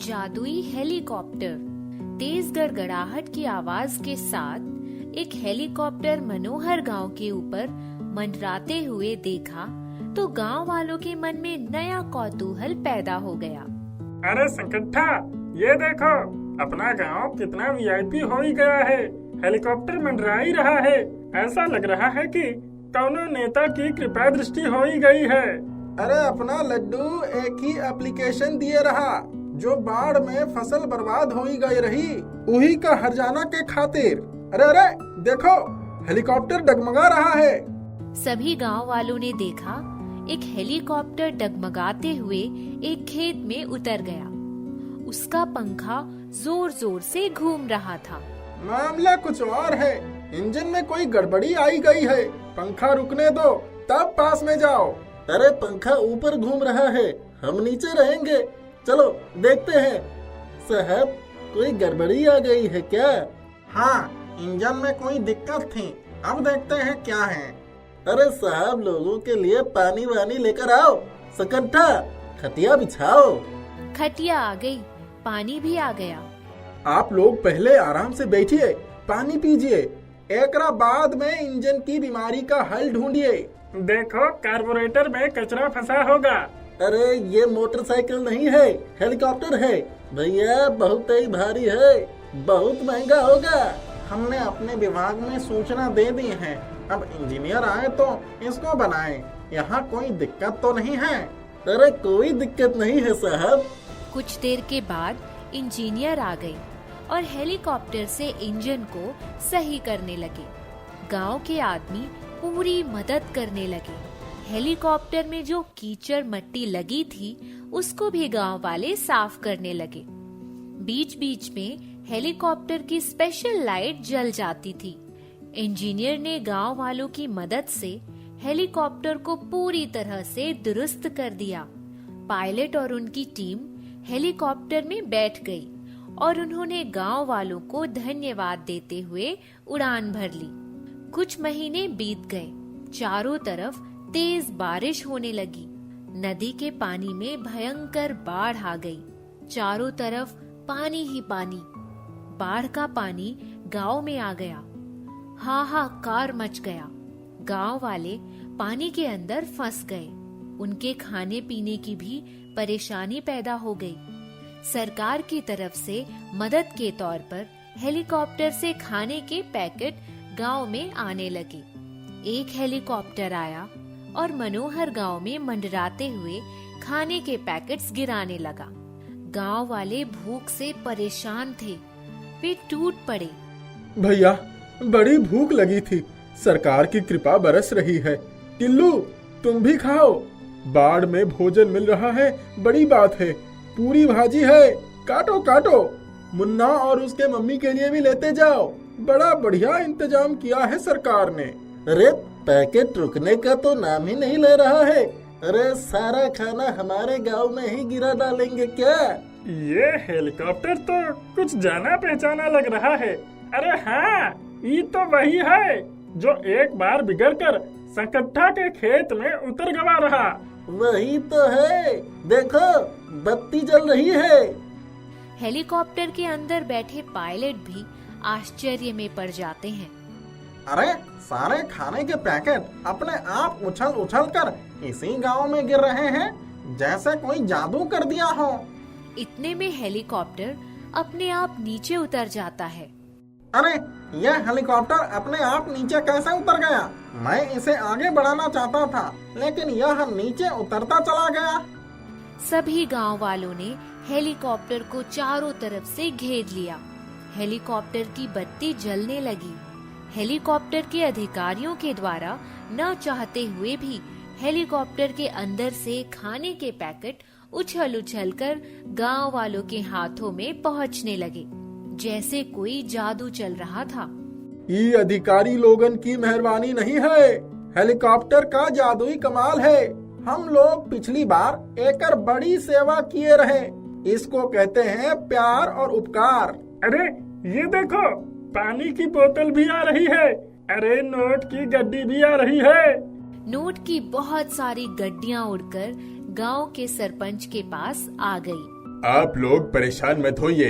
जादुई हेलीकॉप्टर। तेज गड़गड़ाहट की आवाज के साथ एक हेलीकॉप्टर मनोहर गांव के ऊपर मंडराते हुए देखा तो गांव वालों के मन में नया कौतूहल पैदा हो गया। अरे संकट्ठा, ये देखो, अपना गांव कितना वीआईपी हो ही गया है। हेलीकॉप्टर मंडरा ही रहा है। ऐसा लग रहा है कि कौनो नेता की कृपा दृष्टि हो ही गई है। अरे अपना लड्डू एक ही एप्लीकेशन दिए रहा जो बाढ़ में फसल बर्बाद हो ही गई रही, उही का हर्जाना के खातिर। अरे अरे देखो, हेलीकॉप्टर डगमगा रहा है। सभी गांव वालों ने देखा एक हेलीकॉप्टर डगमगाते हुए एक खेत में उतर गया। उसका पंखा जोर जोर से घूम रहा था। मामला कुछ और है। इंजन में कोई गड़बड़ी आई गई है। पंखा रुकने दो, तब पास में जाओ। अरे पंखा ऊपर घूम रहा है, हम नीचे रहेंगे। चलो देखते हैं। साहब, कोई गड़बड़ी आ गई है क्या? हाँ, इंजन में कोई दिक्कत थी। अब देखते हैं क्या है। अरे साहब, लोगों के लिए पानी वानी लेकर आओ। सकट्ठा, खटिया बिछाओ। खटिया आ गई, पानी भी आ गया। आप लोग पहले आराम से बैठिए, पानी पीजिए। एकरा बाद में इंजन की बीमारी का हल ढूंढिए। देखो, कार्बोरेटर में कचरा फंसा होगा। अरे ये मोटरसाइकिल नहीं है, हेलीकॉप्टर है। भैया बहुत ही भारी है, बहुत महंगा होगा। हमने अपने विभाग में सूचना दे दी है। अब इंजीनियर आए तो इसको बनाएं। यहाँ कोई दिक्कत तो नहीं है? अरे कोई दिक्कत नहीं है साहब। कुछ देर के बाद इंजीनियर आ गए और हेलीकॉप्टर से इंजन को सही करने लगे। गांव के आदमी पूरी मदद करने लगे। हेलीकॉप्टर में जो कीचड़ मट्टी लगी थी उसको भी गांव वाले साफ करने लगे। बीच बीच में हेलीकॉप्टर की स्पेशल लाइट जल जाती थी। इंजीनियर ने गांव वालों की मदद से हेलीकॉप्टर को पूरी तरह से दुरुस्त कर दिया। पायलट और उनकी टीम हेलीकॉप्टर में बैठ गई और उन्होंने गांव वालों को धन्यवाद देते हुए उड़ान भर ली। कुछ महीने बीत गए। चारों तरफ तेज बारिश होने लगी। नदी के पानी में भयंकर बाढ़ आ गई। चारों तरफ पानी ही पानी। बाढ़ का पानी गांव में आ गया। हाहाकार मच गया। गांव वाले पानी के अंदर फंस गए। उनके खाने पीने की भी परेशानी पैदा हो गई। सरकार की तरफ से मदद के तौर पर हेलीकॉप्टर से खाने के पैकेट गांव में आने लगे। एक हेलीकॉप्टर आया और मनोहर गांव में मंडराते हुए खाने के पैकेट्स गिराने लगा। गांव वाले भूख से परेशान थे। वे टूट पड़े। भैया, बड़ी भूख लगी थी। सरकार की कृपा बरस रही है। टिल्लू, तुम भी खाओ। बाढ़ में भोजन मिल रहा है, बड़ी बात है। पूरी भाजी है, काटो काटो। मुन्ना और उसके मम्मी के लिए भी लेते जाओ। बड़ा बढ़िया इंतजाम किया है सरकार ने। अरे पैकेट रुकने का तो नाम ही नहीं ले रहा है। अरे सारा खाना हमारे गांव में ही गिरा डालेंगे क्या? ये हेलीकॉप्टर तो कुछ जाना पहचाना लग रहा है। अरे हाँ, ये तो वही है जो एक बार बिगड़कर सकट्ठा के खेत में उतर गवा रहा। वही तो है, देखो बत्ती जल रही है। हेलीकॉप्टर के अंदर बैठे पायलट भी आश्चर्य में पड़ जाते हैं। अरे सारे खाने के पैकेट अपने आप उछल उछल कर इसी गांव में गिर रहे हैं, जैसे कोई जादू कर दिया हो। इतने में हेलीकॉप्टर अपने आप नीचे उतर जाता है। अरे यह हेलीकॉप्टर अपने आप नीचे कैसे उतर गया? मैं इसे आगे बढ़ाना चाहता था, लेकिन यह नीचे उतरता चला गया। सभी गांव वालों ने हेलीकॉप्टर को चारों तरफ से घेर लिया। हेलीकॉप्टर की बत्ती जलने लगी। हेलीकॉप्टर के अधिकारियों के द्वारा न चाहते हुए भी हेलीकॉप्टर के अंदर से खाने के पैकेट उछल उछल कर गांव वालों के हाथों में पहुंचने लगे, जैसे कोई जादू चल रहा था। ये अधिकारी लोगन की मेहरबानी नहीं है, हेलीकॉप्टर का जादुई कमाल है। हम लोग पिछली बार एक बड़ी सेवा किए रहे। इसको कहते हैं प्यार और उपकार। अरे ये देखो, पानी की बोतल भी आ रही है। अरे नोट की गड्डी भी आ रही है। नोट की बहुत सारी गड्डियां उड़कर गांव के सरपंच के पास आ गई। आप लोग परेशान मत होइए।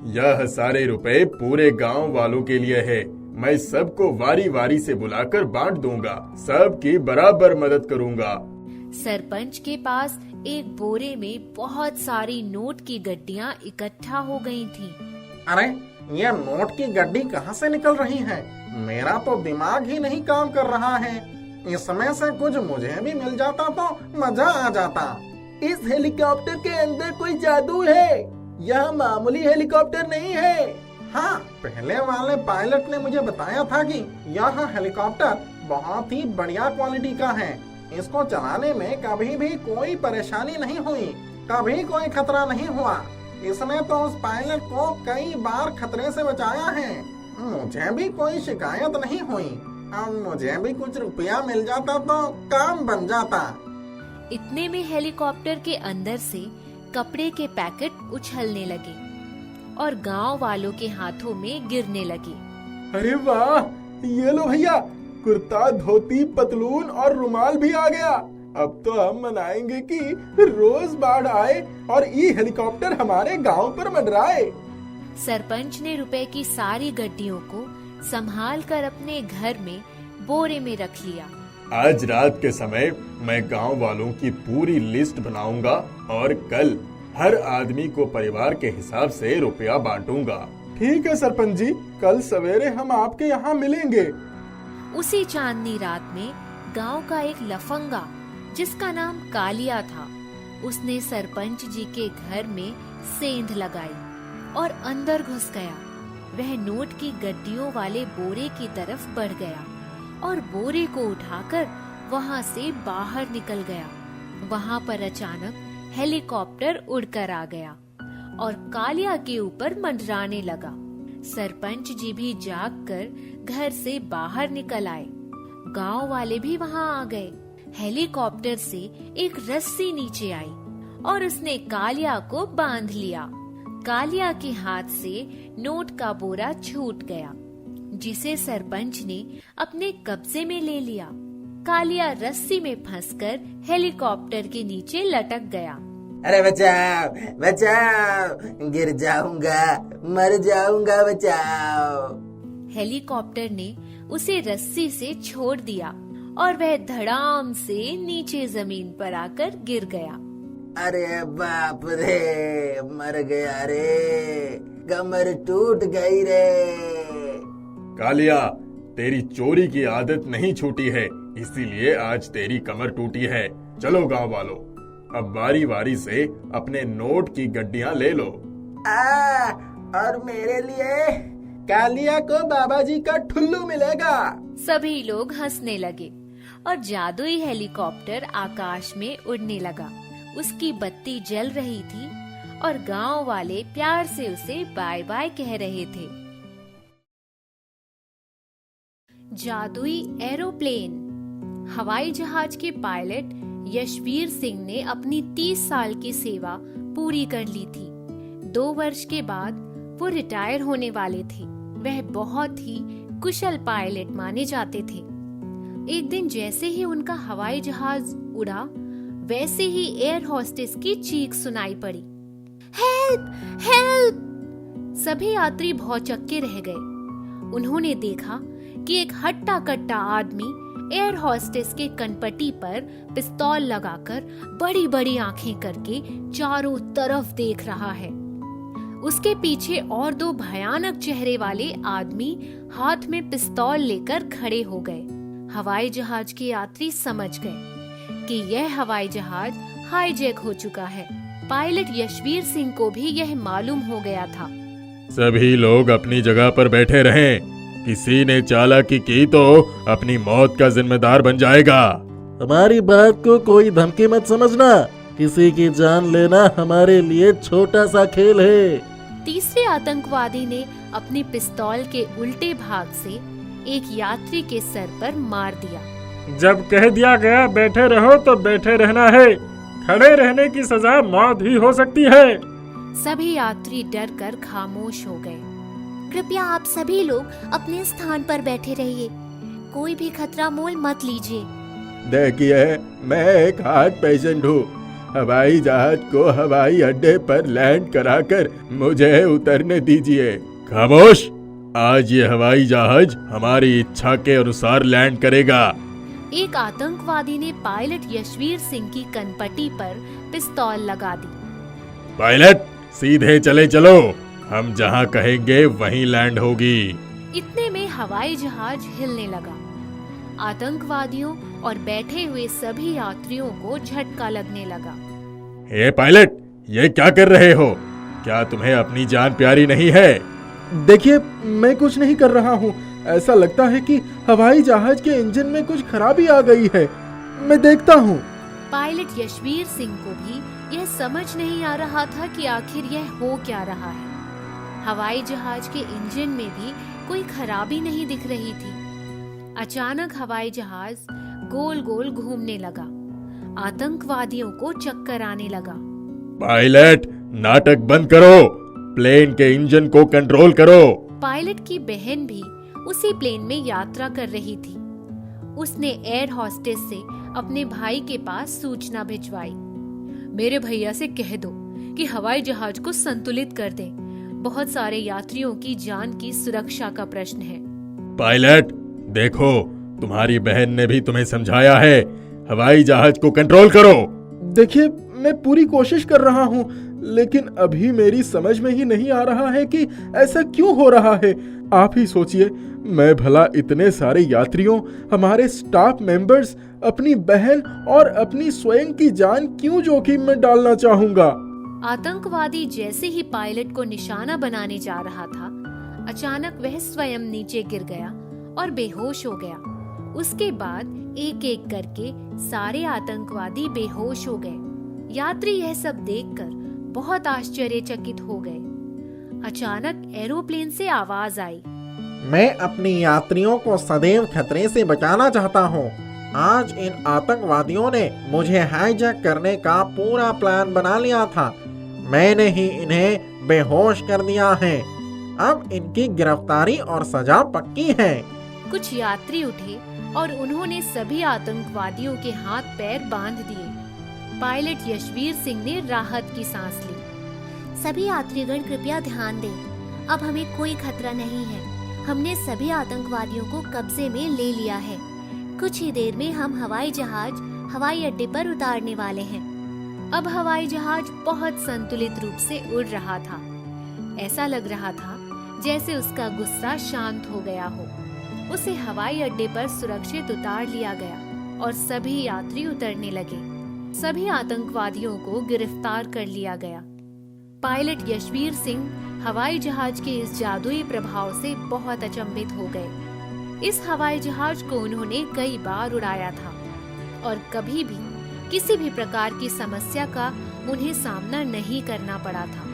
यह सारे रुपए पूरे गांव वालों के लिए है। मैं सबको वारी वारी से बुलाकर बांट दूंगा। सबकी बराबर मदद करूंगा। सरपंच के पास एक बोरे में बहुत सारी नोट की गड्डियां इकट्ठा हो गई थीं। अरे ये नोट की गड्डी कहाँ से निकल रही है? मेरा तो दिमाग ही नहीं काम कर रहा है। इसमें से कुछ मुझे भी मिल जाता तो मजा आ जाता। इस हेलीकॉप्टर के अंदर कोई जादू है। यह मामूली हेलीकॉप्टर नहीं है। हाँ, पहले वाले पायलट ने मुझे बताया था कि यह हेलीकॉप्टर बहुत ही बढ़िया क्वालिटी का है। इसको चलाने में कभी भी कोई परेशानी नहीं हुई, कभी कोई खतरा नहीं हुआ। इसने तो उस पायलट को कई बार खतरे से बचाया है। मुझे भी कोई शिकायत नहीं हुई। अब मुझे भी कुछ रुपया मिल जाता तो काम बन जाता। इतने में हेलीकॉप्टर के अंदर से कपड़े के पैकेट उछलने लगे और गांव वालों के हाथों में गिरने लगे। अरे वाह, ये लो भैया, कुर्ता, धोती, पतलून और रुमाल भी आ गया। अब तो हम मनाएंगे कि रोज बाढ़ आए और ये हेलीकॉप्टर हमारे गांव पर मंडराए। सरपंच ने रुपए की सारी गड्डियों को संभाल कर अपने घर में बोरे में रख लिया। आज रात के समय मैं गांव वालों की पूरी लिस्ट बनाऊंगा और कल हर आदमी को परिवार के हिसाब से रुपया बांटूंगा। ठीक है सरपंच जी, कल सवेरे हम आपके यहाँ मिलेंगे। उसी चांदनी रात में गांव का एक लफंगा जिसका नाम कालिया था, उसने सरपंच जी के घर में सेंध लगाई और अंदर घुस गया। वह नोट की गड्डियों वाले बोरे की तरफ बढ़ गया और बोरे को उठाकर वहां से बाहर निकल गया। वहां पर अचानक हेलीकॉप्टर उड़कर आ गया और कालिया के ऊपर मंडराने लगा। सरपंच जी भी जागकर घर से बाहर निकल आए। गांव वाले भी वहां आ गए। हेलीकॉप्टर से एक रस्सी नीचे आई और उसने कालिया को बांध लिया। कालिया के हाथ से नोट का बोरा छूट गया, जिसे सरपंच ने अपने कब्जे में ले लिया। कालिया रस्सी में फंसकर हेलीकॉप्टर के नीचे लटक गया। अरे बचाओ बचाओ, गिर जाऊंगा, मर जाऊंगा, बचाओ। हेलीकॉप्टर ने उसे रस्सी से छोड़ दिया और वह धड़ाम से नीचे जमीन पर आकर गिर गया। अरे बाप रे, मर गया रे, कमर टूट गई रे। कालिया, तेरी चोरी की आदत नहीं छूटी है, इसीलिए आज तेरी कमर टूटी है। चलो गांव वालों, अब बारी बारी से अपने नोट की गड्डियां ले लो। और मेरे लिए? कालिया को बाबा जी का ठुल्लू मिलेगा। सभी लोग हंसने लगे और जादुई हेलीकॉप्टर आकाश में उड़ने लगा। उसकी बत्ती जल रही थी और गांव वाले प्यार से उसे बाय बाय कह रहे थे। जादुई एरोप्लेन। हवाई जहाज के पायलट यशवीर सिंह ने अपनी 30 साल की सेवा पूरी कर ली थी। 2 वर्ष के बाद वो रिटायर होने वाले थे। वह बहुत ही कुशल पायलट माने जाते थे। एक दिन जैसे ही उनका हवाई जहाज उड़ा, वैसे ही एयर होस्टेस की चीख सुनाई पड़ी, हेल्प हेल्प। सभी यात्री भौचक्के रह गए। उन्होंने देखा कि एक हट्टा कट्टा आदमी एयर होस्टेस के कनपट्टी पर पिस्तौल लगाकर बड़ी बड़ी आंखें करके चारों तरफ देख रहा है। उसके पीछे और 2 भयानक चेहरे वाले आदमी हाथ में पिस्तौल लेकर खड़े हो गए। हवाई जहाज के यात्री समझ गए कि यह हवाई जहाज हाईजैक हो चुका है। पायलट यशवीर सिंह को भी यह मालूम हो गया था। सभी लोग अपनी जगह पर बैठे रहें। किसी ने चालाकी की तो अपनी मौत का जिम्मेदार बन जाएगा। हमारी बात को कोई धमकी मत समझना। किसी की जान लेना हमारे लिए छोटा सा खेल है। तीसरे आतंकवादी ने अपनी पिस्तौल के उल्टे भाग से एक यात्री के सर पर मार दिया। जब कह दिया गया बैठे रहो तो बैठे रहना है। खड़े रहने की सजा मौत ही हो सकती है। सभी यात्री डरकर खामोश हो गए। कृपया आप सभी लोग अपने स्थान पर बैठे रहिए। कोई भी खतरा मोल मत लीजिए। देखिए, मैं एक हार्ट पेशेंट हूँ। हवाई जहाज को हवाई अड्डे पर लैंड कराकर मुझे उतरने दीजिए। खामोश! आज ये हवाई जहाज हमारी इच्छा के अनुसार लैंड करेगा। एक आतंकवादी ने पायलट यशवीर सिंह की कनपट्टी पर पिस्तौल लगा दी। पायलट, सीधे चले चलो, हम जहाँ कहेंगे वहीं लैंड होगी। इतने में हवाई जहाज हिलने लगा। आतंकवादियों और बैठे हुए सभी यात्रियों को झटका लगने लगा। हे पायलट, ये क्या कर रहे हो? क्या तुम्हें अपनी जान प्यारी नहीं है? देखिए, मैं कुछ नहीं कर रहा हूँ। ऐसा लगता है कि हवाई जहाज के इंजन में कुछ खराबी आ गई है। मैं देखता हूँ। पायलट यशवीर सिंह को भी यह समझ नहीं आ रहा था कि आखिर यह हो क्या रहा है। हवाई जहाज के इंजन में भी कोई खराबी नहीं दिख रही थी। अचानक हवाई जहाज गोल गोल घूमने लगा। आतंकवादियों को चक्कर आने लगा। पायलट, नाटक बंद करो, प्लेन के इंजन को कंट्रोल करो। पायलट की बहन भी उसी प्लेन में यात्रा कर रही थी। उसने एयर हॉस्टेस से अपने भाई के पास सूचना भिजवाई। मेरे भैया से कह दो कि हवाई जहाज को संतुलित कर दें। बहुत सारे यात्रियों की जान की सुरक्षा का प्रश्न है। पायलट, देखो, तुम्हारी बहन ने भी तुम्हें समझाया है, हवाई जहाज को कंट्रोल करो। देखिए, मैं पूरी कोशिश कर रहा हूँ, लेकिन अभी मेरी समझ में ही नहीं आ रहा है कि ऐसा क्यों हो रहा है। आप ही सोचिए, मैं भला इतने सारे यात्रियों, हमारे स्टाफ मेंबर्स, अपनी बहन और अपनी स्वयं की जान क्यों जोखिम में डालना चाहूंगा। आतंकवादी जैसे ही पायलट को निशाना बनाने जा रहा था, अचानक वह स्वयं नीचे गिर गया और बेहोश हो गया। उसके बाद एक एक करके सारे आतंकवादी बेहोश हो गए। यात्री यह सब देखकर बहुत आश्चर्यचकित हो गए। अचानक एरोप्लेन से आवाज आई। मैं अपनी यात्रियों को सदैव खतरे से बचाना चाहता हूँ। आज इन आतंकवादियों ने मुझे हाईजैक करने का पूरा प्लान बना लिया था। मैंने ही इन्हें बेहोश कर दिया है। अब इनकी गिरफ्तारी और सजा पक्की है। कुछ यात्री उठे और उन्होंने सभी आतंकवादियों के हाथ पैर बांध दिए। पायलट यशवीर सिंह ने राहत की सांस ली। सभी यात्रीगण कृपया ध्यान दें। अब हमें कोई खतरा नहीं है। हमने सभी आतंकवादियों को कब्जे में ले लिया है। कुछ ही देर में हम हवाई जहाज हवाई अड्डे पर उतारने वाले हैं। अब हवाई जहाज बहुत संतुलित रूप से उड़ रहा था। ऐसा लग रहा था जैसे उसका गुस्सा शांत हो गया हो। उसे हवाई अड्डे पर सुरक्षित उतार लिया गया और सभी यात्री उतरने लगे। सभी आतंकवादियों को गिरफ्तार कर लिया गया। पायलट यशवीर सिंह हवाई जहाज के इस जादुई प्रभाव से बहुत अचंभित हो गए। इस हवाई जहाज को उन्होंने कई बार उड़ाया था और कभी भी किसी भी प्रकार की समस्या का उन्हें सामना नहीं करना पड़ा था।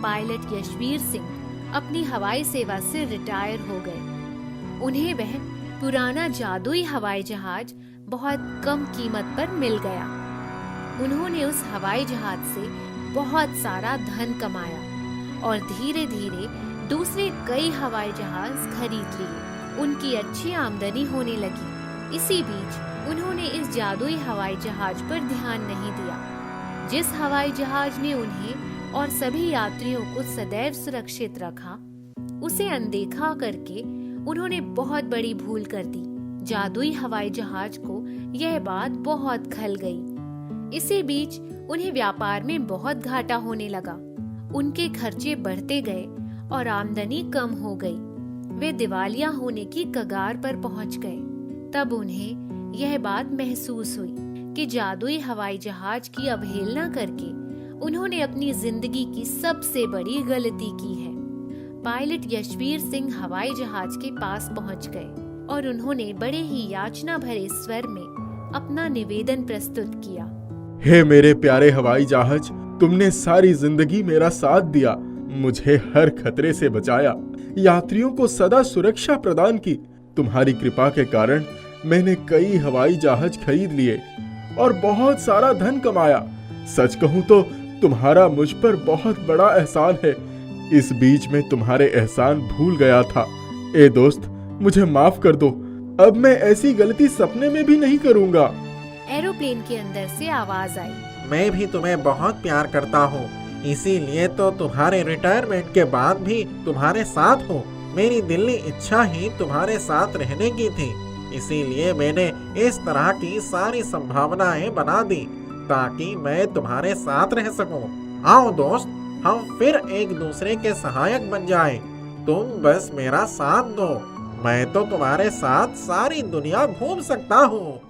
पायलट यशवीर सिंह अपनी हवाई सेवा से रिटायर हो गए। उन्हें वह पुराना जादुई हवाई जहाज बहुत कम कीमत पर मिल गया। उन्होंने उस हवाई जहाज से बहुत सारा धन कमाया और धीरे धीरे दूसरे कई हवाई जहाज खरीद लिए। उनकी अच्छी आमदनी होने लगी। इसी बीच उन्होंने इस जादुई हवाई जहाज पर ध्यान नहीं दिया। जिस हवाई जहाज ने उन्हें और सभी यात्रियों को सदैव सुरक्षित रखा, उसे अनदेखा करके उन्होंने बहुत बड़ी भूल कर दी। जादुई हवाई जहाज को यह बात बहुत खल गई। इसी बीच उन्हें व्यापार में बहुत घाटा होने लगा। उनके खर्चे बढ़ते गए और आमदनी कम हो गई। वे दिवालिया होने की कगार पर पहुंच गए। तब उन्हें यह बात महसूस हुई कि जादुई हवाई जहाज की अवहेलना करके उन्होंने अपनी जिंदगी की सबसे बड़ी गलती की है। पायलट यशवीर सिंह हवाई जहाज के पास पहुंच गए और उन्होंने बड़े ही याचना भरे स्वर में अपना निवेदन प्रस्तुत किया। हे मेरे प्यारे हवाई जहाज, तुमने सारी जिंदगी मेरा साथ दिया, मुझे हर खतरे से बचाया, यात्रियों को सदा सुरक्षा प्रदान की। तुम्हारी कृपा के कारण मैंने कई हवाई जहाज खरीद लिए और बहुत सारा धन कमाया। सच कहूं तो तुम्हारा मुझ पर बहुत बड़ा एहसान है। इस बीच में तुम्हारे एहसान भूल गया था। ए दोस्त, मुझे माफ कर दो। अब मैं ऐसी गलती सपने में भी नहीं करूंगा। एरोप्लेन के अंदर से आवाज आई। मैं भी तुम्हें बहुत प्यार करता हूँ, इसीलिए तो तुम्हारे रिटायरमेंट के बाद भी तुम्हारे साथ हूँ। मेरी दिली इच्छा ही तुम्हारे साथ रहने की थी, इसीलिए मैंने इस तरह की सारी संभावनाएं बना दी ताकि मैं तुम्हारे साथ रह सकूं। आओ दोस्त, हम फिर एक दूसरे के सहायक बन जाएं। तुम बस मेरा साथ दो, मैं तो तुम्हारे साथ सारी दुनिया घूम सकता हूँ।